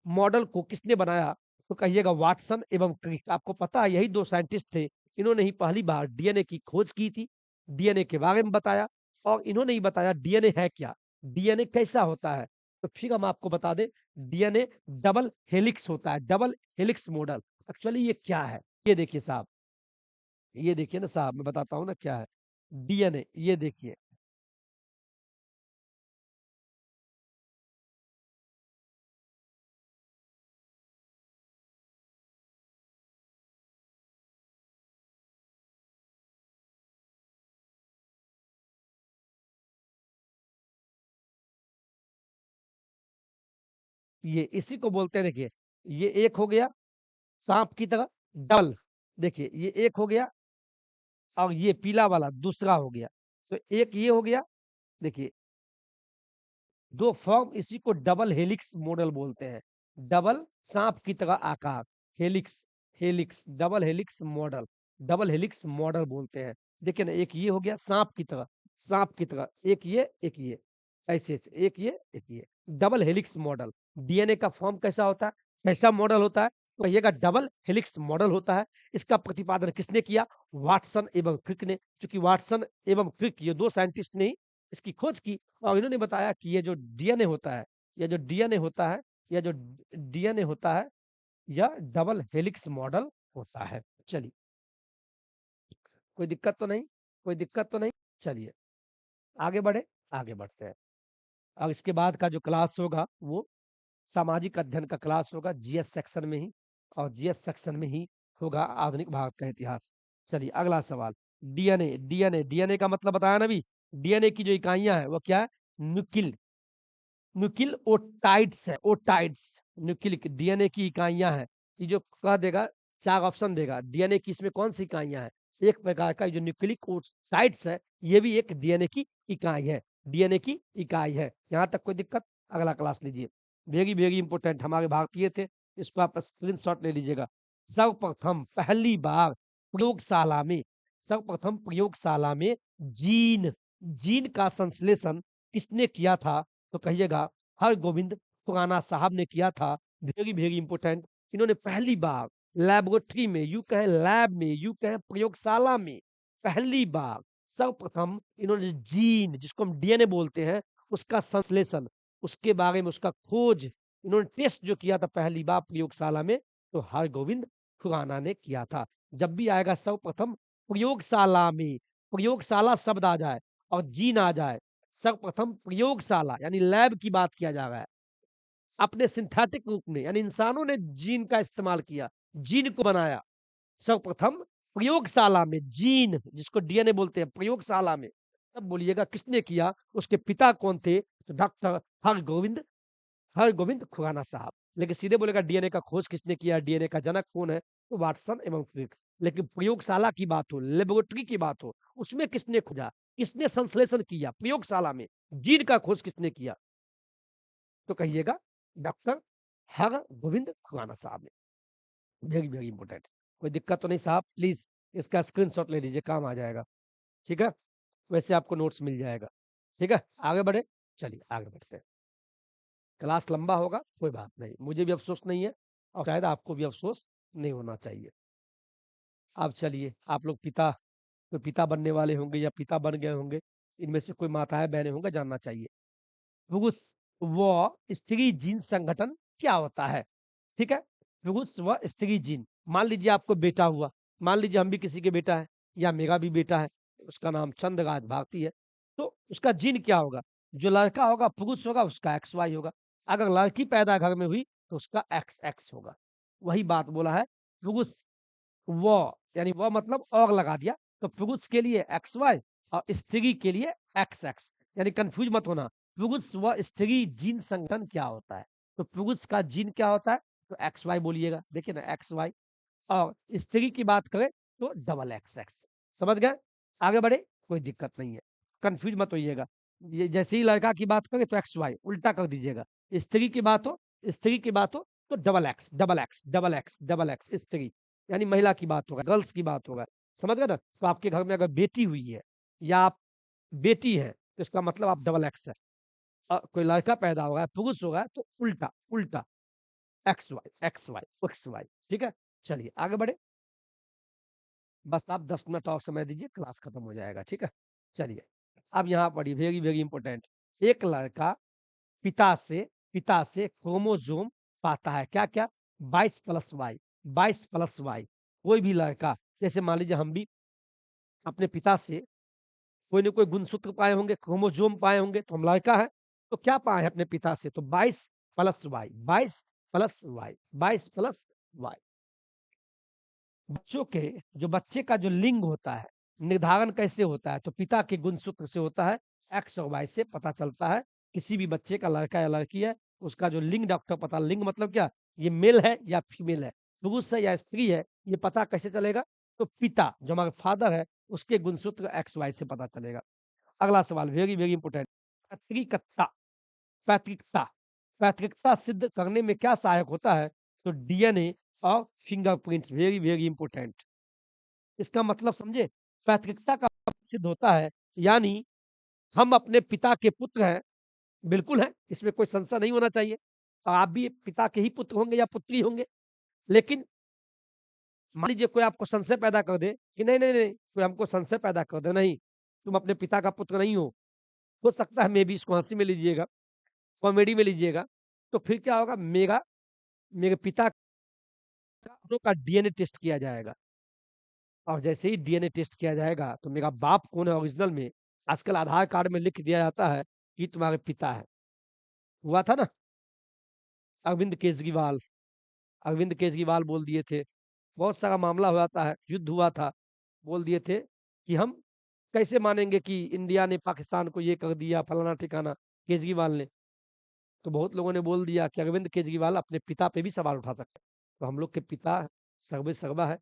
मॉडल को किसने बनाया? तो कहिएगा वाटसन एवं क्रिक। आपको पता है यही 2 साइंटिस्ट थे, इन्होंने ही पहली बार डीएनए की खोज की थी, डीएनए के बारे में बताया, और इन्होंने ही बताया डीएनए है क्या? डीएनए कैसा होता है? तो फिर हम आपको बता दें, डीएनए डबल हेलिक्स होता है, डबल हेलिक्स मॉडल। एक्चुअली ये क्या है? ये देखिए साहब, ये देखिए ना साहब, मैं बताता हूँ ना क्या है। डीएनए ये देखिए, ये इसी को बोलते हैं, देखिए, ये एक हो गया साँप की तरह डबल, देखिए ये एक हो गया, और ये पीला वाला दूसरा हो गया। तो एक ये हो गया, देखिए 2 फॉर्म, इसी को डबल हेलिक्स मॉडल बोलते हैं। डबल साँप की तरह आकार, helix, helix, double helix model, double helix model बोलते हैं। देखिए ना, एक ये हो गया सांप की तरह, सांप की तरह, एक ये, ऐसे-ऐसे, एक ये, एक ये, डबल हेलिक्स मॉडल। डीएनए का फॉर्म कैसा होता है? कैसा मॉडल होता है? तो कहिएगा डबल हेलिक्स मॉडल होता है। इसका प्रतिपादन किसने किया? वाटसन एवं क्रिक ने। चूँकि वाटसन एवं क्रिक ये 2 साइंटिस्ट ने ही इसकी खोज की और इन्होंने बताया कि ये जो डीएनए होता है, ये जो डीएनए होता है, ये जो डीएनए होता है, यह डबल हेलिक्स मॉडल होता है। चलिए, कोई दिक्कत तो नहीं? कोई दिक्कत तो नहीं? चलिए, आगे बढ़े? आगे बढ़ते हैं। अब इसके बाद का जो क्लास होगा वो सामाजिक अध्ययन का क्लास होगा जीएस सेक्शन में ही, और जीएस सेक्शन में ही होगा आधुनिक भारत का इतिहास। चलिए, अगला सवाल, डीएनए, डीएनए, डीएनए का मतलब बताया ना अभी? डीएनए की जो इकाइयाँ हैं वो क्या है? न्यूक्लिल, न्यूक्लिल ओटाइड्स है, ओटाइड्स, न्यूक्लिक डीएनए की इकाइयाँ हैं। ये जो कह देगा, 4 ऑप्शन देगा, डीएनए की इसमें कौन सी इकाइयाँ हैं? एक प्रकार का जो न्यूक्लिक ओटाइड्स है, ये भी एक डीएनए की इकाई है, डीएनए की इकाई है। यहाँ तक कोई दिक्कत? अगला क्लास लीजिए। वेरी, वेरी इंपोर्टेंट, हमारे भारतीय थे, इसको आप स्क्रीनशॉट ले लीजिएगा। सर्वप्रथम पहली बार प्रयोगशाला में, सर्वप्रथम प्रयोगशाला में जीन, जीन का संश्लेषण किसने किया था? तो कहिएगा हरगोविंद खुराना साहब ने किया था। वेरी वेरी इंपॉर्टेंट, इन्होंने पहली बार लैबोरेटरी में, यूं कहें लैब में, यूं कहें प्रयोगशाला में, पहली बार सर्वप्रथम इन्होंने जीन, जिसको हम डीएनए बोलते हैं, उसका संश्लेषण, उसके बारे में उसका खोज, इन्होंने टेस्ट जो किया था पहली बार प्रयोगशाला में, तो हरगोविंद खुराना ने किया था। जब भी आएगा सर्वप्रथम प्रयोगशाला में, प्रयोगशाला शब्द आ जाए और जीन आ जाए, सर्वप्रथम प्रयोगशाला यानी लैब की बात किया जा रहा है। अपने सिंथेटिक रूप में यानी इंसानों ने जीन का इस्तेमाल किया, जीन को बनाया। सर्वप्रथम प्रयोगशाला में जीन, जिसको डीएनए बोलते हैं, प्रयोगशाला में। तब बोलिएगा किसने किया? उसके पिता कौन थे? तो डॉक्टर हरगोविंद, हरगोविंद खुराना साहब। लेकिन सीधे बोलेगा डीएनए का खोज किसने किया? डीएनए का जनक कौन है? तो वाटसन एवं क्रिक। लेकिन प्रयोगशाला की बात हो, लेबोरेटरी की बात हो, उसमें किसने खोजा? किसने संश्लेषण किया? प्रयोगशाला में जीन का खोज किसने किया? तो कहिएगा डॉक्टर हरगोविंद खुराना साहब ने। Very very important. कोई दिक्कत तो नहीं साहब? प्लीज इसका स्क्रीनशॉट ले लीजिए, काम आ जाएगा। ठीक है, वैसे आपको नोट्स मिल जाएगा। ठीक है, आगे बढ़े। चलिए आगे बढ़ते हैं। क्लास लंबा होगा, कोई बात नहीं, मुझे भी अफसोस नहीं है और शायद आपको भी अफसोस नहीं होना चाहिए। अब चलिए, आप लोग पिता, कोई पिता बनने वाले होंगे या पिता बन गए होंगे, इनमें से कोई माताएं बहनें होंगे, जानना चाहिए पुरुष व स्त्री जीन संगठन क्या होता है? ठीक है, पुरुष व स्त्री जीन। मान लीजिए आपको बेटा हुआ, मान लीजिए हम भी किसी के बेटा है या मेरा भी बेटा है, उसका नाम चंद्रराज भारती है, तो उसका जीन क्या होगा? जो लड़का होगा, पुरुष होगा, उसका एक्स वाई होगा। अगर लड़की पैदा घर में हुई तो उसका एक्स एक्स होगा। वही बात बोला है, पुरुष व, यानी व मतलब और लगा दिया, तो पुरुष के लिए एक्स वाई और स्त्री के लिए एक्स एक्स, यानी कंफ्यूज मत होना। पुरुष व स्त्री जीन संगठन क्या होता है? तो पुरुष का जीन क्या होता है? तो एक्स वाई बोलिएगा, देखिए ना, एक्स वाई। और स्त्री की बात करें तो डबल एक्स एक्स। समझ गए? आगे बढ़े, कोई दिक्कत नहीं है, कंफ्यूज मत होइएगा। ये जैसे ही लड़का की बात करें तो एक्स वाई उल्टा कर दीजिएगा, स्त्री की बात हो, स्त्री की बात हो तो double x, double x, double x, double x, स्त्री यानी महिला की बात होगा, गर्ल्स की बात होगा। समझ गए ना? तो आपके घर में अगर बेटी हुई है या आप बेटी है, तो इसका मतलब आप डबल एक्स है। कोई लड़का पैदा होगा, पुरुष होगा, तो उल्टा उल्टा, X Y, X Y, X Y. ठीक है, चलिए आगे बढ़े। बस आप 10 मिनट और समय दीजिए, क्लास खत्म हो जाएगा। ठीक है, चलिए अब यहाँ पढ़िए, वेरी वेरी इंपॉर्टेंट। एक लड़का पिता से, पिता से क्रोमोसोम पाता है, क्या क्या? 22+y, 22+y। कोई भी लड़का, जैसे मान लीजिए हम भी अपने पिता से कोई ना कोई गुणसूत्र पाए होंगे, क्रोमोसोम पाए होंगे, तो हम लड़का है, तो क्या पाए हैं अपने पिता से? तो 22+y, 22+y, 22+y। बच्चों के, जो बच्चे का जो लिंग होता है, निर्धारण कैसे होता है? तो पिता के गुणसूत्र से होता है, एक्स और वाई से पता चलता है। किसी भी बच्चे का, लड़का या लड़की है, उसका जो लिंग डॉक्टर पता, लिंग मतलब क्या? ये मेल है या फीमेल है, पुरुष है या स्त्री है, ये पता कैसे चलेगा? तो पिता, जो हमारे फादर है, उसके गुणसूत्र एक्स वाई से पता चलेगा। अगला सवाल वेरी वेरी इंपोर्टेंट। पैतृकता, पैतृकता, पैतृकता सिद्ध करने में क्या सहायक होता है? तो डीएनए और फिंगरप्रिंट्स, वेरी वेरी इंपॉर्टेंट। इसका मतलब समझे, पैतृकता का सिद्ध होता है, यानी हम अपने पिता के पुत्र हैं, बिल्कुल हैं, इसमें कोई संशय नहीं होना चाहिए। आप भी पिता के ही पुत्र होंगे या पुत्री होंगे। लेकिन मान लीजिए कोई आपको संशय पैदा कर दे कि नहीं, नहीं, नहीं, कोई हमको संशय पैदा कर दे, नहीं, तुम अपने पिता का पुत्र नहीं हो सकता है मेबी इसको हँसी में लीजिएगा, कॉमेडी में लीजिएगा, तो फिर क्या होगा, मेरे पिता का डीएनए टेस्ट किया जाएगा, और जैसे ही डीएनए टेस्ट किया जाएगा, तो मेरा बाप कौन है ओरिजिनल में, आजकल आधार कार्ड में लिख दिया जाता है कि तुम्हारे पिता है। हुआ था ना, अरविंद केजरीवाल अरविंद केजरीवाल बोल दिए थे, बहुत सारा मामला हुआ था, युद्ध हुआ था, बोल दिए थे कि हम कैसे मानेंगे कि इंडिया ने पाकिस्तान को ये कर दिया, फलाना ठिकाना, केजरीवाल ने। तो बहुत लोगों ने बोल दिया कि अरविंद केजरीवाल अपने पिता पे भी सवाल उठा सकते हैं। तो हम लोग के पिता सर्वे सर्वा है।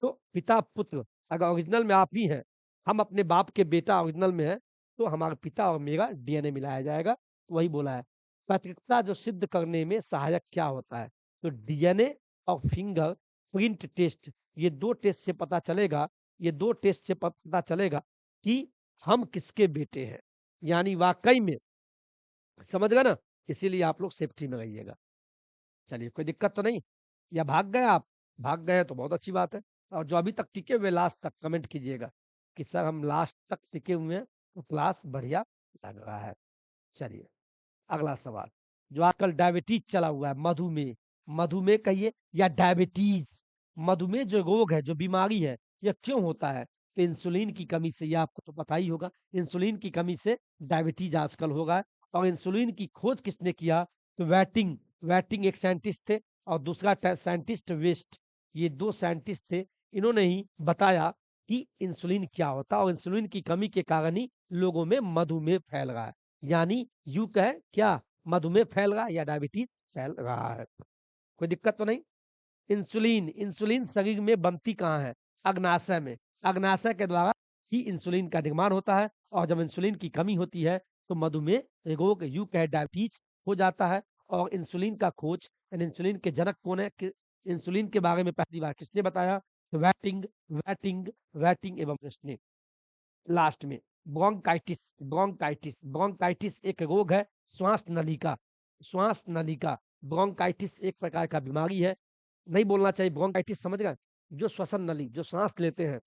तो पिता पुत्र अगर ओरिजिनल में आप ही हैं, हम अपने बाप के बेटा ओरिजिनल में है, तो हमारे पिता और मेरा डीएनए मिलाया जाएगा। तो वही बोला है, पैतृकता जो सिद्ध करने में सहायक क्या होता है, तो डीएनए और फिंगर प्रिंट टेस्ट, ये दो टेस्ट से पता चलेगा, ये दो टेस्ट से पता चलेगा कि हम किसके बेटे हैं, यानी वाकई में, समझ गए ना? इसीलिए आप लोग सेफ्टी में रहिएगा। चलिए, कोई दिक्कत तो नहीं? या भाग गए आप? भाग गए तो बहुत अच्छी बात है। और जो अभी तक टिके हुए लास्ट तक कमेंट कीजिएगा कि सर हम लास्ट तक टिके हुए हैं, तो क्लास बढ़िया लग रहा है। चलिए, अगला सवाल, जो आजकल डायबिटीज चला हुआ है, मधुमेह, मधुमेह कहिए या डायबिटीज, मधुमेह जो रोग है, जो बीमारी है, यह क्यों होता है? तो इंसुलिन की कमी से, यह आपको तो पता ही होगा, इंसुलिन की कमी से डायबिटीज आजकल होगा। और इंसुलिन की खोज किसने किया? तो वैटिंग, वैटिंग एक साइंटिस्ट थे, और दूसरा साइंटिस्ट वेस्ट, ये दो साइंटिस्ट थे, इन्होंने ही बताया कि इंसुलिन क्या होता है, और इंसुलिन की कमी के कारण ही लोगों में मधुमेह फैल रहा है। यानी यूँ कहें क्या, मधुमेह फैल रहा है या डायबिटीज फैल रहा है। कोई दिक्कत तो नहीं? इंसुलिन, इंसुलिन शरीर में बनती कहाँ है? अग्नाशय में, अग्नाशय के द्वारा ही इंसुलिन का निर्माण होता है, और जब इंसुलिन की कमी होती है, तो मधुमेह रोग, यूँ कहें डायबिटीज हो जाता है। और इंसुलिन का खोज, यानी इंसुलिन के जनक कौन है, इंसुलिन के बारे में पहली बार किसने बताया? तो वैटिंग, वैटिंग, वैटिंग एवं वेस्ट ने। लास्ट में ब्रोंकाइटिस, ब्रोंकाइटिस, ब्रोंकाइटिस एक रोग है श्वास नली का, श्वास नली का। ब्रोंकाइटिस एक प्रकार का बीमारी है, नहीं बोलना चाहिए ब्रोंकाइटिस, समझ गए? जो श्वसन नली, जो सांस लेते हैं,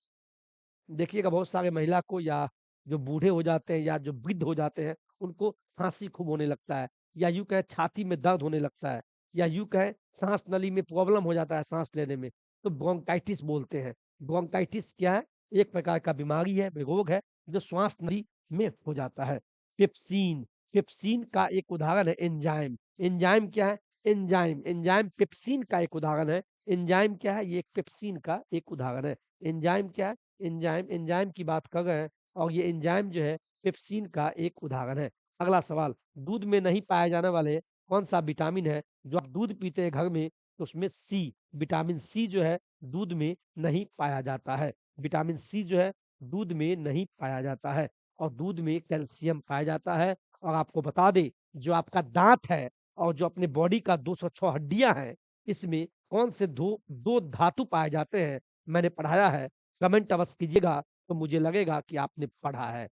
देखिएगा बहुत सारे महिला को, या जो बूढ़े हो जाते हैं, या जो वृद्ध हो जाते हैं, उनको खांसी खूब होने लगता है, या यूं कहे छाती में दर्द होने लगता है, या यूं कहे सांस नली में प्रॉब्लम हो जाता है सांस लेने में, तो ब्रोंकाइटिस बोलते हैं। ब्रोंकाइटिस क्या है? एक प्रकार का बीमारी है, रोग है, जो श्वास नली में हो जाता है। पेप्सीन, पेप्सीन का एक उदाहरण है एंजाइम। एंजाइम क्या है? एंजाइम, एंजाइम पेप्सीन का एक उदाहरण है। एंजाइम क्या है? ये एक पेप्सीन का एक उदाहरण है। एंजाइम क्या है? एंजाइम, एंजाइम की बात कर रहे हैं, और ये एंजाइम जो है पेप्सिन का एक उदाहरण है। अगला सवाल, दूध में नहीं पाए जाने वाले कौन सा विटामिन है? जो आप दूध पीते हैं घर में, तो उसमें सी, विटामिन सी जो है दूध में नहीं पाया जाता है। विटामिन सी जो है दूध में नहीं पाया जाता है, और दूध में कैल्शियम पाया जाता है। और आपको बता दें, जो आपका दांत है, और जो अपने बॉडी का 206 हड्डियां हैं, इसमें कौन से दो दो धातु पाए जाते हैं? मैंने पढ़ाया है, कमेंट अवश्य कीजिएगा, तो मुझे लगेगा कि आपने पढ़ा है।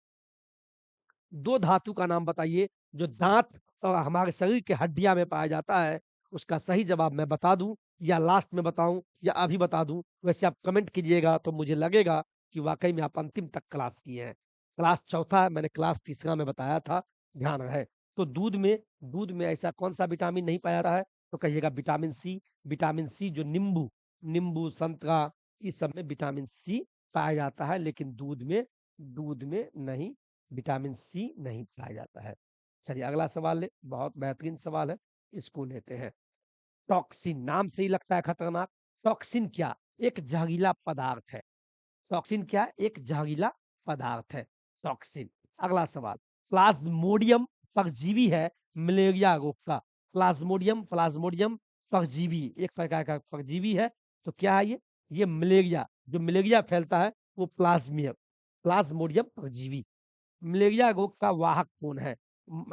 2 धातु का नाम बताइए, जो दाँत और हमारे शरीर के हड्डियाँ में पाया जाता है। उसका सही जवाब मैं बता दूँ, या लास्ट में बताऊँ, या अभी बता दूँ? वैसे आप कमेंट कीजिएगा, तो मुझे लगेगा कि वाक़ई में आप अंतिम तक क्लास किए हैं। क्लास चौथा है, मैंने क्लास तीसरा में बताया था, ध्यान रहे। तो दूध में ऐसा कौन-सा विटामिन नहीं पाया जाता है? तो कहिएगा विटामिन सी। विटामिन सी जो नींबू, नींबू, संतरा, इस सब में विटामिन सी पाया जाता है, लेकिन दूध में नहीं, विटामिन सी नहीं पाया जाता है। चलिए, अगला सवाल बहुत बेहतरीन सवाल है, इसको लेते हैं। टॉक्सिन, नाम से ही लगता है खतरनाक। टॉक्सिन क्या? एक जहरीला पदार्थ है। टॉक्सिन क्या? एक जहरीला पदार्थ है, टॉक्सिन। अगला सवाल, प्लाज्मोडियम परजीवी है मलेरिया रोग का। प्लाज्मोडियम, प्लाज्मोडियम परजीवी, एक प्रकार का परजीवी है। तो क्या है ये? ये मलेरिया, जो मलेरिया फैलता है, वो प्लाज्मियम, प्लाज्मोडियम परजीवी। मलेरिया रोग का वाहक कौन है?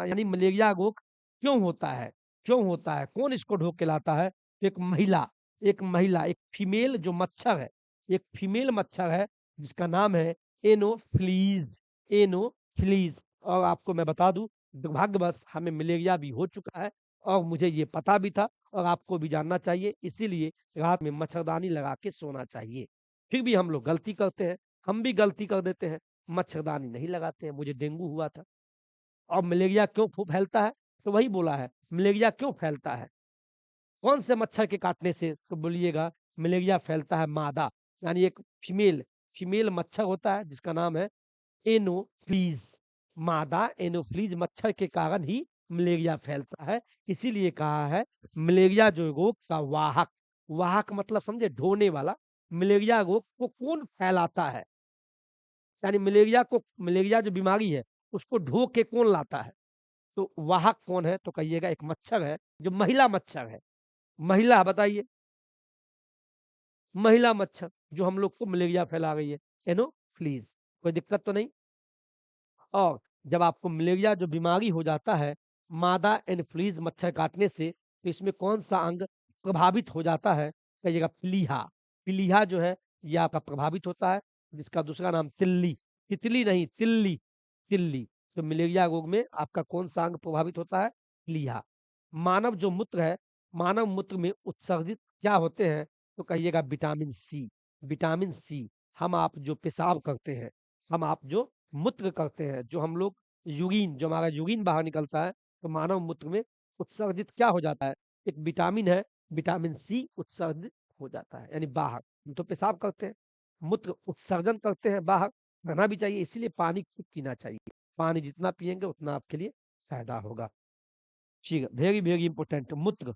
यानी मलेरिया रोग क्यों होता है? क्यों होता है? कौन इसको ढोक के लाता है? तो एक महिला, एक महिला, एक फीमेल जो मच्छर है, एक फीमेल मच्छर है जिसका नाम है एनोफ्लीज, एनोफ्लीज। और आपको मैं बता दूं, दुर्भाग्यवश हमें मलेरिया भी हो चुका है और मुझे ये पता भी था और आपको भी जानना चाहिए, इसीलिए रात में मच्छरदानी लगा के सोना चाहिए। फिर भी हम लोग गलती करते हैं, हम भी गलती कर देते हैं, मच्छरदानी नहीं लगाते हैं। मुझे डेंगू हुआ था। और मलेरिया क्यों फैलता है? तो वही बोला है, मलेरिया क्यों फैलता है, कौन से मच्छर के काटने से? तो बोलिएगा मलेरिया फैलता है मादा, यानी एक फीमेल, फीमेल मच्छर होता है जिसका नाम है एनोफ्लीज। मादा एनोफ्लीज मच्छर के कारण ही मलेरिया फैलता है। इसीलिए कहा है मलेरिया जो रोग का वाहक, वाहक मतलब समझे ढोने वाला, मलेरिया रोग को कौन फैलाता है, यानी मलेरिया को, मलेरिया जो बीमारी है उसको ढो के कौन लाता है? तो वाहक कौन है? तो कहिएगा एक मच्छर है जो महिला मच्छर है। महिला बताइए, महिला मच्छर जो हम लोग को मलेरिया फैला रही है, एनोफ्लीज। कोई दिक्कत तो नहीं? और जब आपको मलेरिया जो बीमारी हो जाता है मादा एनोफ्लीज मच्छर काटने से, तो इसमें कौन सा अंग प्रभावित हो जाता है? कहिएगा प्लीहा। प्लीहा जो है ये आपका प्रभावित होता है, जिसका दूसरा नाम तिल्ली, तितली नहीं तिल्ली, तिल्ली। तो मलेरिया रोग में आपका कौन सा अंग प्रभावित होता है? प्लीहा। मानव जो मूत्र है, मानव मूत्र में उत्सर्जित क्या होते हैं? तो कहिएगा विटामिन सी, विटामिन सी। हम आप जो पेशाब करते हैं, हम आप जो मूत्र करते हैं, जो हम लोग यूरिन, जो हमारा यूरिन बाहर निकलता है, तो मानव मूत्र में उत्सर्जित क्या हो जाता है? एक विटामिन है, विटामिन सी उत्सर्जित हो जाता है, यानी बाहर। हम तो पेशाब करते हैं, मूत्र उत्सर्जन करते हैं बाहर, करना भी चाहिए, इसीलिए पानी खूब पीना चाहिए। पानी जितना पिएंगे उतना आपके लिए फायदा होगा। ठीक है, वेरी वेरी इंपॉर्टेंट। मूत्र,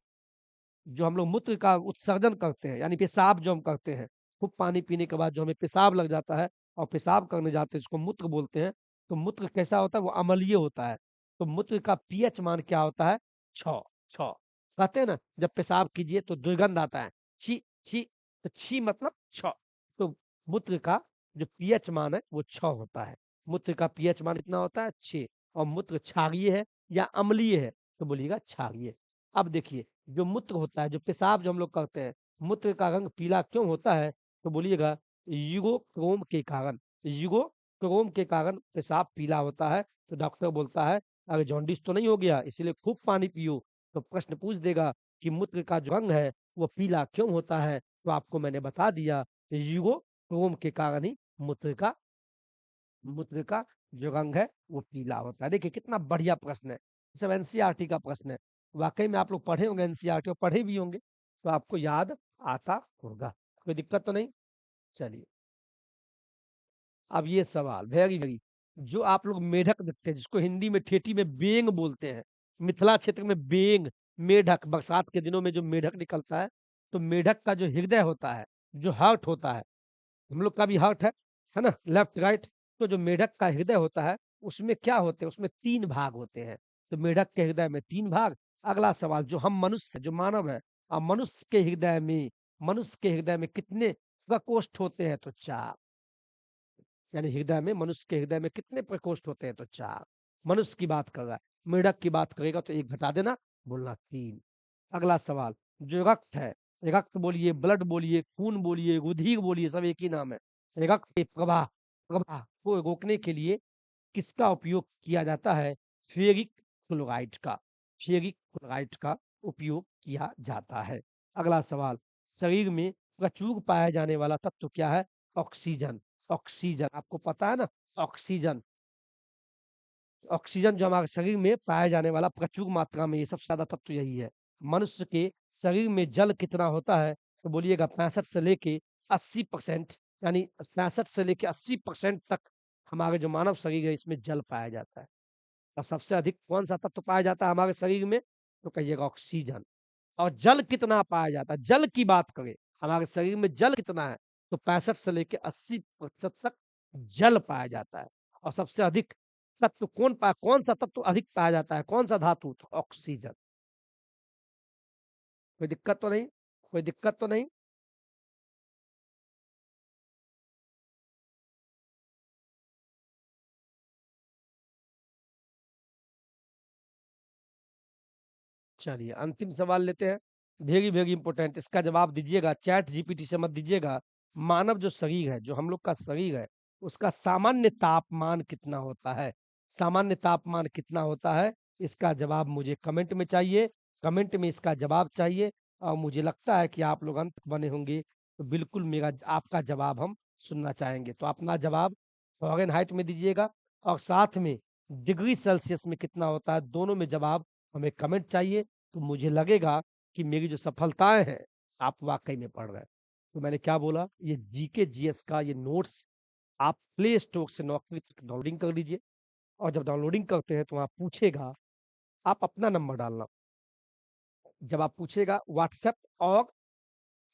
जो हम लोग मूत्र का उत्सर्जन करते हैं, यानी पेशाब जो हम करते हैं, खूब पानी पीने के बाद जो हमें पेशाब लग जाता है और पेशाब करने जाते हैं, इसको मूत्र बोलते हैं। तो मूत्र कैसा होता है? वो अम्लीय होता है। तो मूत्र का पीएच मान क्या होता है? 6, 6। कहते हैं ना जब पेशाब कीजिए तो दुर्गंध आता है, छी छी, तो छी मतलब 6। तो मूत्र का जो पीएच मान है वो 6 होता है। मूत्र का पीएच मान कितना होता है? 6। और मूत्र क्षारीय है या अम्लीय है? तो बोलिएगा क्षारीय। अब देखिए, जो मूत्र होता है, जो पेशाब जो हम लोग करते हैं, मूत्र का रंग पीला क्यों होता है? तो बोलिएगा यूरोक्रोम के कारण, यूरोक्रोम के कारण पेशाब पीला होता है। तो डॉक्टर बोलता है अरे जॉन्डिस तो नहीं हो गया, इसीलिए खूब पानी पियो। तो प्रश्न पूछ देगा कि मूत्र का जो रंग है वो पीला क्यों होता है? तो आपको मैंने बता दिया, यूरोक्रोम के कारण ही मूत्र का जो रंग है वो पीला होता है। देखिए कितना बढ़िया प्रश्न है, सब एनसीईआरटी का प्रश्न है। वाकई में आप लोग पढ़े होंगे एनसीईआरटी, और पढ़े भी होंगे तो आपको याद आता होगा। कोई दिक्कत तो नहीं? चलिए, अब ये सवाल वेरी वेरी, जो आप लोग मेढक देखते हैं, जिसको हिंदी में ठेठी में बेंग बोलते हैं, मिथिला क्षेत्र में बेंग, मेढक, बरसात के दिनों में जो मेढक निकलता है, तो मेढक का जो हृदय होता है, जो हार्ट होता है, हम लोग का भी हार्ट है ना, लेफ्ट राइट। तो जो मेढक का हृदय होता है उसमें क्या होते हैं? उसमें 3 भाग होते हैं। तो मेढक के हृदय में 3 भाग। अगला सवाल, जो हम मनुष्य, जो मानव है, मनुष्य के हृदय में कितने प्रकोष्ठ होते हैं? तो 4। यानी हृदय में, मनुष्य के हृदय में कितने प्रकोष्ठ होते हैं? तो 4। मनुष्य की बात कर रहा है, मेढक की बात करेगा तो 1 घटा देना, बोलना 3। अगला सवाल, जो रक्त है, रक्त बोलिए, ब्लड बोलिए, खून बोलिए, रुधिर बोलिए, सब एक ही नाम है। रक्त के प्रवाह, प्रवाह को रोकने के लिए किसका उपयोग किया जाता है? फेरिक क्लोराइड का, फेरिक क्लोराइड का उपयोग किया जाता है। अगला सवाल, शरीर में प्रचुर पाया जाने वाला तत्व क्या है? ऑक्सीजन। ऑक्सीजन आपको पता है ना, ऑक्सीजन, ऑक्सीजन जो हमारे शरीर में पाया जाने वाला प्रचुर मात्रा में, ये सबसे ज्यादा तत्व यही है। मनुष्य के शरीर में जल कितना होता है? तो बोलिएगा 65 से लेके 80%, यानी 65 से लेके 80% तक हमारे जो मानव शरीर है इसमें जल पाया जाता है। और सबसे अधिक कौन सा तत्व पाया जाता है हमारे शरीर में? तो कहिएगा ऑक्सीजन। और जल कितना पाया जाता है? जल की बात करें, हमारे शरीर में जल कितना है? तो 65 से लेके 80% तक जल पाया जाता है। और सबसे अधिक तत्व कौन सा तत्व अधिक पाया जाता है? कौन सा धातु? तो ऑक्सीजन। कोई दिक्कत तो नहीं? कोई दिक्कत तो नहीं? चलिए अंतिम सवाल लेते हैं। वेरी वेरी इंपॉर्टेंट, इसका जवाब दीजिएगा, चैट जीपीटी से मत दीजिएगा। मानव जो शरीर है, जो हम लोग का शरीर है, उसका सामान्य तापमान कितना होता है? सामान्य तापमान कितना होता है? इसका जवाब मुझे कमेंट में चाहिए, कमेंट में इसका जवाब चाहिए। और मुझे लगता है कि आप लोग अंत तक बने होंगे, तो बिल्कुल मेरा आपका जवाब हम सुनना चाहेंगे। तो अपना जवाब फ़ारेनहाइट में दीजिएगा और साथ में डिग्री सेल्सियस में कितना होता है, दोनों में जवाब हमें कमेंट चाहिए। तो मुझे लगेगा कि मेरी जो सफलताएँ हैं, आप वाक़ई में पढ़ रहे हैं। तो मैंने क्या बोला, ये जीके जीएस का ये नोट्स आप प्ले स्टोर से नौकरी तक डाउनलोडिंग कर लीजिए और जब डाउनलोडिंग करते हैं तो वहाँ पूछेगा, आप अपना नंबर डालना। जब आप पूछेगा व्हाट्सएप और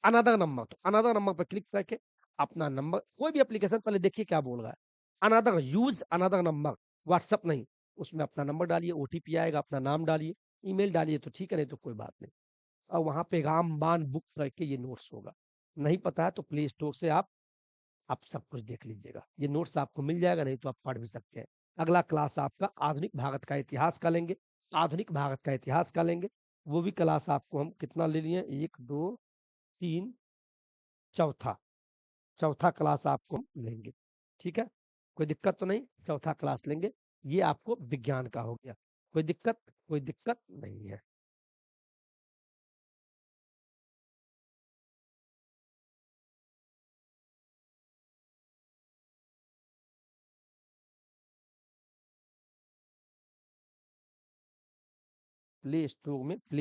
अनदर नंबर, तो अनदर नंबर पे क्लिक करके अपना नंबर, कोई भी एप्लीकेशन पहले देखिए क्या बोल रहा है। Another use another number, WhatsApp नहीं, उसमें अपना नंबर डालिए, ओटीपी आएगा, अपना नाम डालिए, ईमेल डालिए तो ठीक है, नहीं तो कोई बात नहीं। और वहाँ पे रामबाण बुक करके ये नोट्स होगा। नहीं पता है तो प्ले स्टोर से आप सब कुछ देख लीजिएगा। ये नोट्स आपको मिल जाएगा, नहीं तो आप पढ़ भी सकते हैं। अगला क्लास आपका आधुनिक भारत का इतिहास का लेंगे, आधुनिक भारत का इतिहास का लेंगे। वो भी क्लास आपको हम कितना ले लिए? 1, 2, 3, चौथा, चौथा क्लास आपको हम लेंगे। ठीक है? कोई दिक्कत तो नहीं? चौथा क्लास लेंगे। ये आपको विज्ञान का हो गया। कोई दिक्कत? कोई दिक्कत नहीं है। प्ले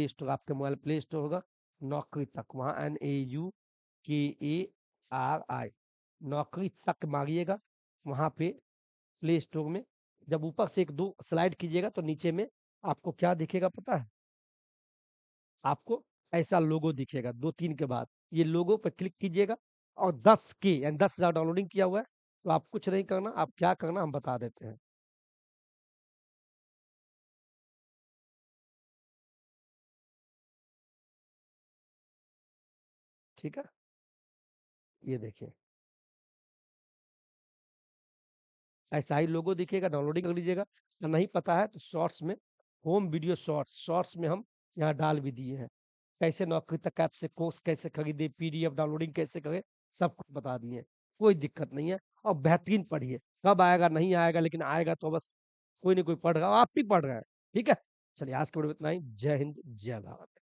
स्टोर आपके मोबाइल प्ले स्टोर होगा, नौकरी तक, वहाँ NAUKARI, नौकरी तक मारिएगा, वहाँ पे प्ले स्टोर में जब ऊपर से 1-2 स्लाइड कीजिएगा तो नीचे में आपको क्या दिखेगा पता है? आपको ऐसा लोगो दिखेगा 2-3 के बाद, ये लोगो पे क्लिक कीजिएगा और 10 के यानी 10,000 डाउनलोडिंग किया हुआ है, तो आप कुछ नहीं करना, आप क्या करना हम बता देते हैं। ठीक है? ये देखिए। ऐसा ही लोगो दिखेगा, डाउनलोडिंग कर लीजिएगा। नहीं पता है तो शॉर्ट्स में, होम वीडियो शॉर्ट्स, शॉर्ट्स में हम यहाँ डाल भी दिए हैं। कैसे नौकरी तक ऐप से कोर्स कैसे खरीदे, पीडीएफ डाउनलोडिंग कैसे करें, सब कुछ बता दिए हैं। कोई दिक्कत नहीं है और बेहतरीन पढ़िए। कब आएगा नहीं आएगा, लेकिन आएगा तो बस कोई न कोई पढ़ रहा है, आप भी पढ़ रहे हैं। ठीक है? चलिए आज के वीडियो में इतना ही। जय हिंद, जय भारत।